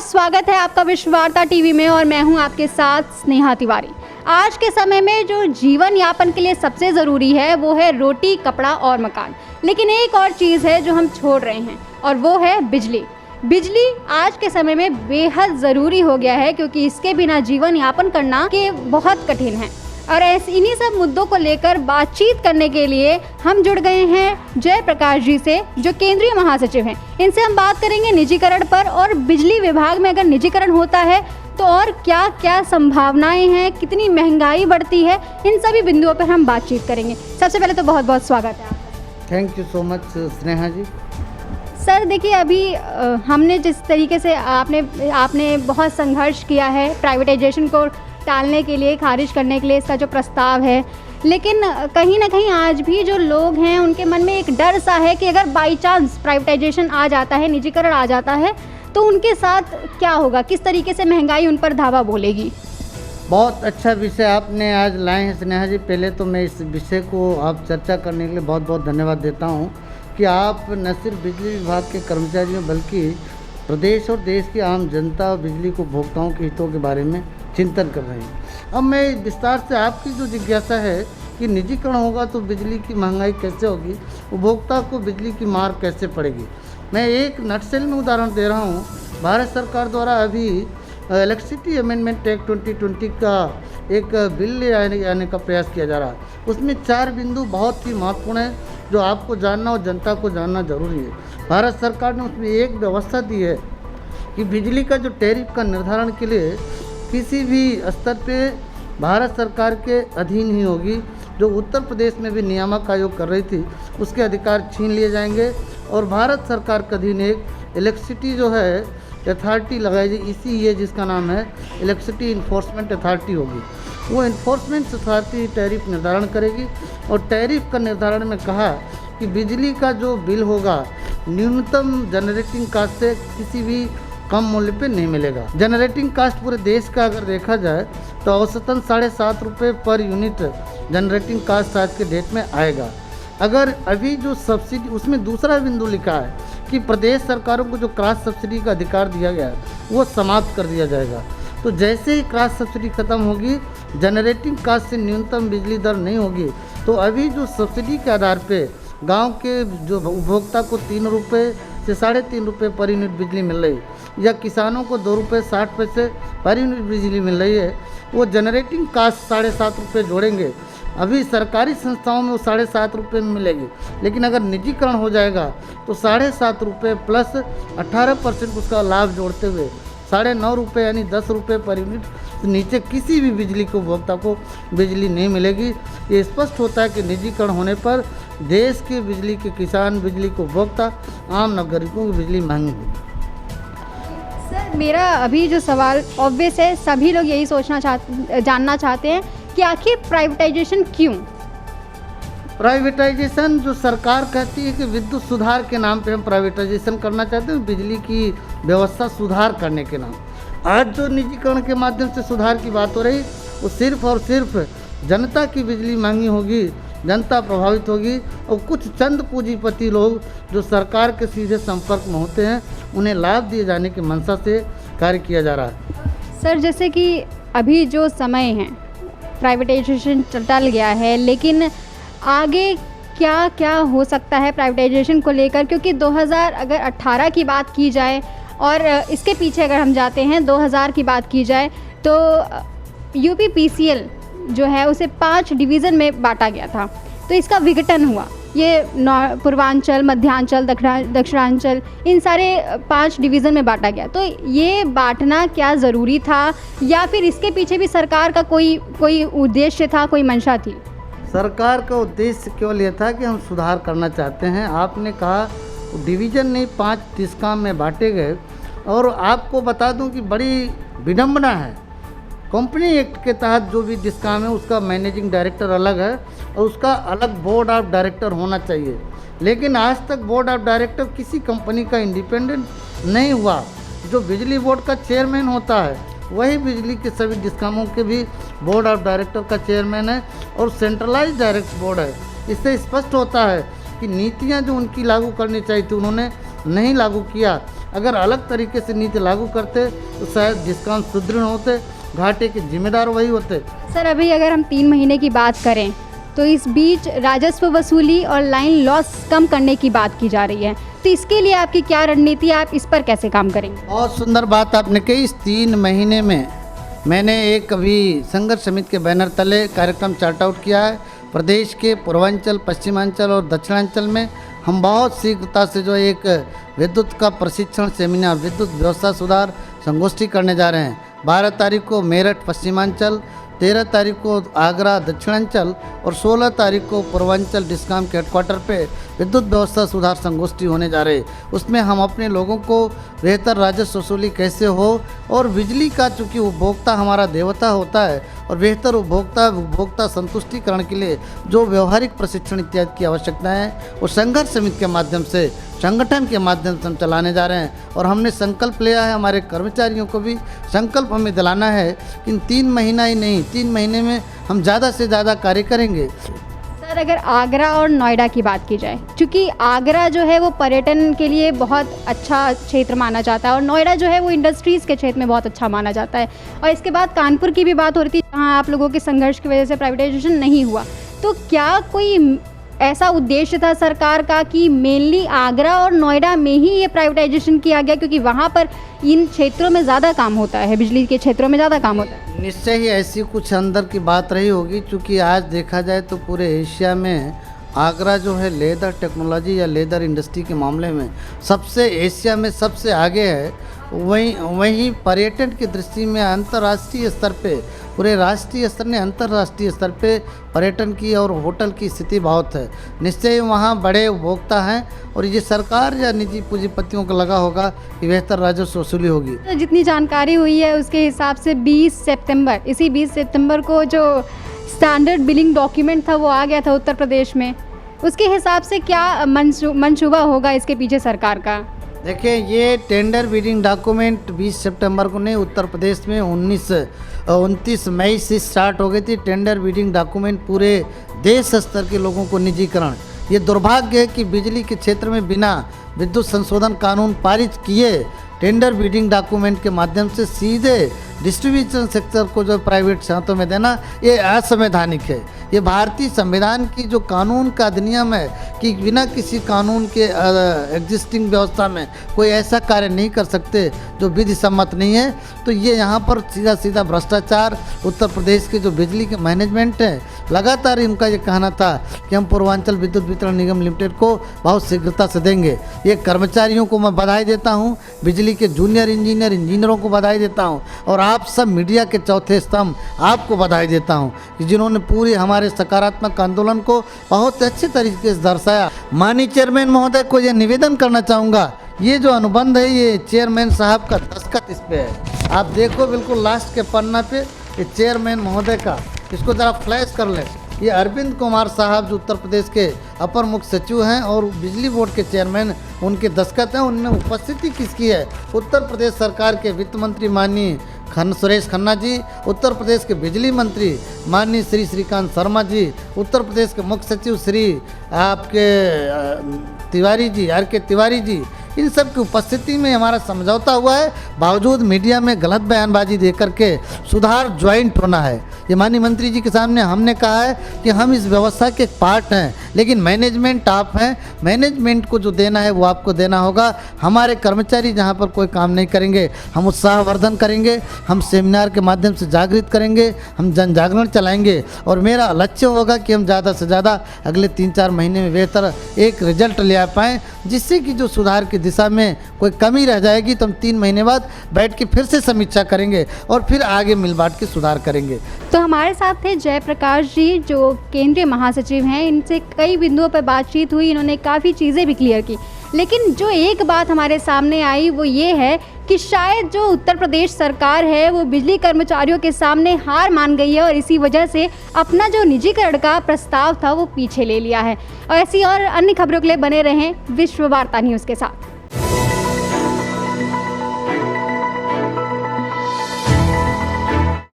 स्वागत है आपका विश्ववार्ता टीवी में और मैं हूं आपके साथ स्नेहा तिवारी। आज के समय में जो जीवन यापन के लिए सबसे ज़रूरी है वो है रोटी, कपड़ा और मकान। लेकिन एक और चीज़ है जो हम छोड़ रहे हैं और वो है बिजली। बिजली आज के समय में बेहद ज़रूरी हो गया है क्योंकि इसके बिना जीवन यापन करना के बहुत कठिन है। और इन्हीं सब मुद्दों को लेकर बातचीत करने के लिए हम जुड़ गए हैं जयप्रकाश जी से, जो केंद्रीय महासचिव हैं। इनसे हम बात करेंगे निजीकरण पर और बिजली विभाग में अगर निजीकरण होता है तो और क्या क्या संभावनाएं हैं, कितनी महंगाई बढ़ती है, इन सभी बिंदुओं पर हम बातचीत करेंगे। सबसे पहले तो बहुत बहुत स्वागत है आपका। Thank you so much Sneha ji. Sir देखिए, अभी हमने जिस तरीके से आपने बहुत संघर्ष किया है प्राइवेटाइजेशन को टालने के लिए, खारिज करने के लिए इसका जो प्रस्ताव है, लेकिन कहीं ना कहीं आज भी जो लोग हैं उनके मन में एक डर सा है कि अगर बाई चांस प्राइवेटाइजेशन आ जाता है, निजीकरण आ जाता है, तो उनके साथ क्या होगा, किस तरीके से महंगाई उन पर धावा बोलेगी। बहुत अच्छा विषय आपने आज लाए हैं स्नेहा जी। पहले तो मैं इस विषय को आप चर्चा करने के लिए बहुत बहुत धन्यवाद देता हूँ कि आप न सिर्फ बिजली विभाग के कर्मचारियों बल्कि प्रदेश और देश की आम जनता और बिजली उपभोक्ताओं के हितों के बारे में चिंतन कर रहे हैं। अब मैं विस्तार से आपकी जो जिज्ञासा है कि निजीकरण होगा तो बिजली की महंगाई कैसे होगी, उपभोक्ता को बिजली की मार कैसे पड़ेगी, मैं एक नटसेल में उदाहरण दे रहा हूँ। भारत सरकार द्वारा अभी इलेक्ट्रिसिटी अमेंडमेंट एक्ट 2020 का एक बिल ले आने का प्रयास किया जा रहा है। उसमें 4 बिंदु बहुत ही महत्वपूर्ण है जो आपको जानना और जनता को जानना जरूरी है। भारत सरकार ने उसमें एक व्यवस्था दी है कि बिजली का जो टैरिफ का निर्धारण के लिए किसी भी स्तर पे भारत सरकार के अधीन ही होगी। जो उत्तर प्रदेश में भी नियामक आयोग कर रही थी उसके अधिकार छीन लिए जाएंगे और भारत सरकार के अधीन एक इलेक्ट्रिसिटी जो है अथॉरिटी लगाई जाए, इसी ये जिसका नाम है इलेक्ट्रिसिटी इन्फोर्समेंट अथॉरिटी होगी। वो इन्फोर्समेंट अथॉरिटी टैरिफ निर्धारण करेगी और टैरिफ का निर्धारण में कहा कि बिजली का जो बिल होगा न्यूनतम जनरेटिंग कास्ट से किसी भी कम मूल्य पे नहीं मिलेगा। जनरेटिंग कास्ट पूरे देश का अगर देखा जाए तो औसतन 7.5 रुपये पर यूनिट जनरेटिंग कास्ट आज के डेट में आएगा। अगर अभी जो सब्सिडी, उसमें दूसरा बिंदु लिखा है कि प्रदेश सरकारों को जो क्रॉस सब्सिडी का अधिकार दिया गया है वो समाप्त कर दिया जाएगा। तो जैसे ही क्रॉस सब्सिडी खत्म होगी, जनरेटिंग कास्ट से न्यूनतम बिजली दर नहीं होगी, तो अभी जो सब्सिडी के आधार पे गांव के जो उपभोक्ता को 3 रुपये से 3.5 रुपये पर यूनिट बिजली मिल रही है या किसानों को 2 रुपये 60 पैसे पर यूनिट बिजली मिल रही है, वो जनरेटिंग कास्ट 7.5 रुपये जोड़ेंगे। अभी सरकारी संस्थाओं में वो 7.5 रुपये में मिलेगी, लेकिन अगर निजीकरण हो जाएगा तो 7.5 रुपये प्लस 18% उसका लाभ जोड़ते हुए 9.5 रुपये यानी 10 रुपये पर यूनिट से नीचे किसी भी बिजली को उपभोक्ता को बिजली नहीं मिलेगी। ये स्पष्ट होता है कि निजीकरण होने पर देश के बिजली के किसान, बिजली को उपभोक्ता, आम नागरिकों की बिजली महंगी होगी। सर मेरा अभी जो सवाल ऑब्वियस है, सभी लोग यही जानना चाहते हैं कि आखिर प्राइवेटाइजेशन क्यों। प्राइवेटाइजेशन जो सरकार कहती है कि विद्युत सुधार के नाम पे हम प्राइवेटाइजेशन करना चाहते हैं, बिजली की व्यवस्था सुधार करने के नाम। आज जो निजीकरण के माध्यम से सुधार की बात हो रही वो सिर्फ और सिर्फ जनता की बिजली महंगी होगी, जनता प्रभावित होगी और कुछ चंद पूंजीपति लोग जो सरकार के सीधे संपर्क में होते हैं उन्हें लाभ दिए जाने की मंशा से कार्य किया जा रहा है। सर जैसे कि अभी जो समय है प्राइवेटाइजेशन टल गया है, लेकिन आगे क्या क्या हो सकता है प्राइवेटाइजेशन को लेकर, क्योंकि 2018 की बात की जाए और इसके पीछे अगर हम जाते हैं 2000 की बात की जाए तो यूपीपीसीएल जो है उसे 5 डिवीज़न में बांटा गया था। तो इसका विघटन हुआ, ये पूर्वांचल, मध्यांचल, दक्षिणांचल, इन सारे 5 डिवीज़न में बांटा गया। तो ये बांटना क्या ज़रूरी था या फिर इसके पीछे भी सरकार का कोई उद्देश्य था, कोई मंशा थी? सरकार का उद्देश्य केवल यह था कि हम सुधार करना चाहते हैं। आपने कहा डिवीज़न नहीं 5 डिस्काम में बांटे गए, और आपको बता दूं कि बड़ी विडंबना है, कंपनी एक्ट के तहत जो भी डिस्काम है उसका मैनेजिंग डायरेक्टर अलग है और उसका अलग बोर्ड ऑफ डायरेक्टर होना चाहिए, लेकिन आज तक बोर्ड ऑफ डायरेक्टर किसी कंपनी का इंडिपेंडेंट नहीं हुआ। जो बिजली बोर्ड का चेयरमैन होता है वही बिजली के सभी डिस्कामों के भी बोर्ड ऑफ डायरेक्टर का चेयरमैन है और सेंट्रलाइज डायरेक्ट बोर्ड है। इससे स्पष्ट होता है कि नीतियां जो उनकी लागू करनी चाहिए थी उन्होंने नहीं लागू किया अगर अलग तरीके से नीति लागू करते तो शायद डिस्काउंट सुदृढ़ होते, घाटे के जिम्मेदार वही होते। सर अभी अगर हम 3 महीने की बात करें तो इस बीच राजस्व वसूली और लाइन लॉस कम करने की बात की जा रही है, तो इसके लिए आपकी क्या रणनीति है, आप इस पर कैसे काम करेंगे? बहुत सुंदर बात आपने कही। इस 3 महीने में मैंने एक अभी संघर्ष समिति के बैनर तले कार्यक्रम चार्ट आउट किया है। प्रदेश के पूर्वांचल, पश्चिमांचल और दक्षिणांचल में हम बहुत शीघ्रता से जो एक विद्युत का प्रशिक्षण सेमिनार, विद्युत व्यवस्था सुधार संगोष्ठी करने जा रहे हैं। 12 तारीख को मेरठ पश्चिमांचल, 13 तारीख को आगरा दक्षिणांचल और 16 तारीख को पूर्वांचल डिस्कॉम के हेडक्वार्टर पे विद्युत व्यवस्था सुधार संगोष्ठी होने जा रही है। उसमें हम अपने लोगों को बेहतर राजस्व वसूली कैसे हो और बिजली का, चूँकि उपभोक्ता हमारा देवता होता है और बेहतर उपभोक्ता संतुष्टिकरण के लिए जो व्यवहारिक प्रशिक्षण इत्यादि की आवश्यकता है वो संघर्ष समिति के माध्यम से, संगठन के माध्यम से हम चलाने जा रहे हैं। और हमने संकल्प लिया है, हमारे कर्मचारियों को भी संकल्प हमें दिलाना है कि इन 3 महीना ही नहीं, 3 महीने में हम ज़्यादा से ज़्यादा कार्य करेंगे। सर अगर आगरा और नोएडा की बात की जाए, क्योंकि आगरा जो है वो पर्यटन के लिए बहुत अच्छा क्षेत्र माना जाता है और नोएडा जो है वो इंडस्ट्रीज़ के क्षेत्र में बहुत अच्छा माना जाता है, और इसके बाद कानपुर की भी बात हो रही थी जहाँ आप लोगों के संघर्ष की वजह से प्राइवेटाइजेशन नहीं हुआ, तो क्या कोई ऐसा उद्देश्य था सरकार का कि मेनली आगरा और नोएडा में ही ये प्राइवेटाइजेशन किया गया, क्योंकि वहाँ पर इन क्षेत्रों में ज़्यादा काम होता है, बिजली के क्षेत्रों में ज़्यादा काम होता है? निश्चय ही ऐसी कुछ अंदर की बात रही होगी, क्योंकि आज देखा जाए तो पूरे एशिया में आगरा जो है लेदर टेक्नोलॉजी या लेदर इंडस्ट्री के मामले में सबसे, एशिया में सबसे आगे है। वहीं पर्यटन की दृष्टि में अंतर्राष्ट्रीय स्तर पे, पूरे राष्ट्रीय स्तर ने अंतर्राष्ट्रीय स्तर पे पर्यटन की और होटल की स्थिति बहुत है। निश्चय वहाँ बड़े उपभोक्ता हैं और ये सरकार या निजी पूंजीपतियों को लगा होगा कि बेहतर राजस्व वसूली होगी। तो जितनी जानकारी हुई है उसके हिसाब से 20 सितंबर को जो स्टैंडर्ड बिलिंग डॉक्यूमेंट था वो आ गया था उत्तर प्रदेश में, उसके हिसाब से क्या मंसूबा होगा इसके पीछे सरकार का? देखिए, ये टेंडर बिडिंग डॉक्यूमेंट 20 सितंबर को नहीं, उत्तर प्रदेश में 29 मई से स्टार्ट हो गई थी टेंडर बिडिंग डॉक्यूमेंट पूरे देश स्तर के लोगों को निजीकरण। ये दुर्भाग्य है कि बिजली के क्षेत्र में बिना विद्युत संशोधन कानून पारित किए टेंडर बिडिंग डॉक्यूमेंट के माध्यम से सीधे डिस्ट्रीब्यूशन सेक्टर को जो प्राइवेट हाथों में देना, ये असंवैधानिक है। ये भारतीय संविधान की जो कानून का अधिनियम है कि बिना किसी कानून के एग्जिस्टिंग व्यवस्था में कोई ऐसा कार्य नहीं कर सकते जो विधि सम्मत नहीं है। तो ये यहाँ पर सीधा सीधा भ्रष्टाचार। उत्तर प्रदेश के जो बिजली के मैनेजमेंट है, लगातार इनका ये कहना था कि हम पूर्वांचल विद्युत वितरण निगम लिमिटेड को बहुत शीघ्रता से देंगे। ये कर्मचारियों को मैं बधाई देता हूँ, बिजली के जूनियर इंजीनियरों को बधाई देता हूँ और आप सब मीडिया के चौथे स्तंभ आपको बधाई देता हूँ कि जिन्होंने पूरी हमारे सकारात्मक आंदोलन को बहुत अच्छे तरीके से दर्शाया। माननीय चेयरमैन महोदय को ये निवेदन करना चाहूँगा, ये जो अनुबंध है ये चेयरमैन साहब का दस्तखत इस पे है। आप देखो बिल्कुल लास्ट के पन्ना पे ये चेयरमैन महोदय का, इसको ज़रा फ्लैश कर लें। ये अरविंद कुमार साहब जो उत्तर प्रदेश के अपर मुख्य सचिव हैं और बिजली बोर्ड के चेयरमैन, उनके दस्तखत हैं। उनने उपस्थिति किसकी है? उत्तर प्रदेश सरकार के वित्त मंत्री माननीय सुरेश खन्ना जी, उत्तर प्रदेश के बिजली मंत्री माननीय श्री श्रीकांत शर्मा जी, उत्तर प्रदेश के मुख्य सचिव श्री आपके तिवारी जी, RK तिवारी जी, इन सब की उपस्थिति में हमारा समझौता हुआ है। बावजूद मीडिया में गलत बयानबाजी दे करके सुधार ज्वाइंट होना है। ये माननीय मंत्री जी के सामने हमने कहा है कि हम इस व्यवस्था के पार्ट हैं, लेकिन मैनेजमेंट आप हैं, मैनेजमेंट को जो देना है वो आपको देना होगा। हमारे कर्मचारी जहाँ पर कोई काम नहीं करेंगे हम उत्साहवर्धन करेंगे, हम सेमिनार के माध्यम से जागृत करेंगे, हम जन जागरण चलाएंगे और मेरा लक्ष्य होगा कि हम ज़्यादा से ज़्यादा अगले 3-4 महीने में बेहतर एक रिजल्ट ले आ पाएँ, जिससे कि जो सुधार की दिशा में कोई कमी रह जाएगी तो हम 3 महीने बाद बैठ के फिर से समीक्षा करेंगे और फिर आगे मिल बांट के सुधार करेंगे। तो हमारे साथ थे जयप्रकाश जी जो केंद्रीय महासचिव हैं। इनसे कई बिंदुओं पर बातचीत हुई, इन्होंने काफ़ी चीज़ें भी क्लियर की, लेकिन जो एक बात हमारे सामने आई वो ये है कि शायद जो उत्तर प्रदेश सरकार है वो बिजली कर्मचारियों के सामने हार मान गई है और इसी वजह से अपना जो निजीकरण का प्रस्ताव था वो पीछे ले लिया है। और ऐसी और अन्य खबरों के लिए बने रहें विश्व वार्ता न्यूज़ के साथ।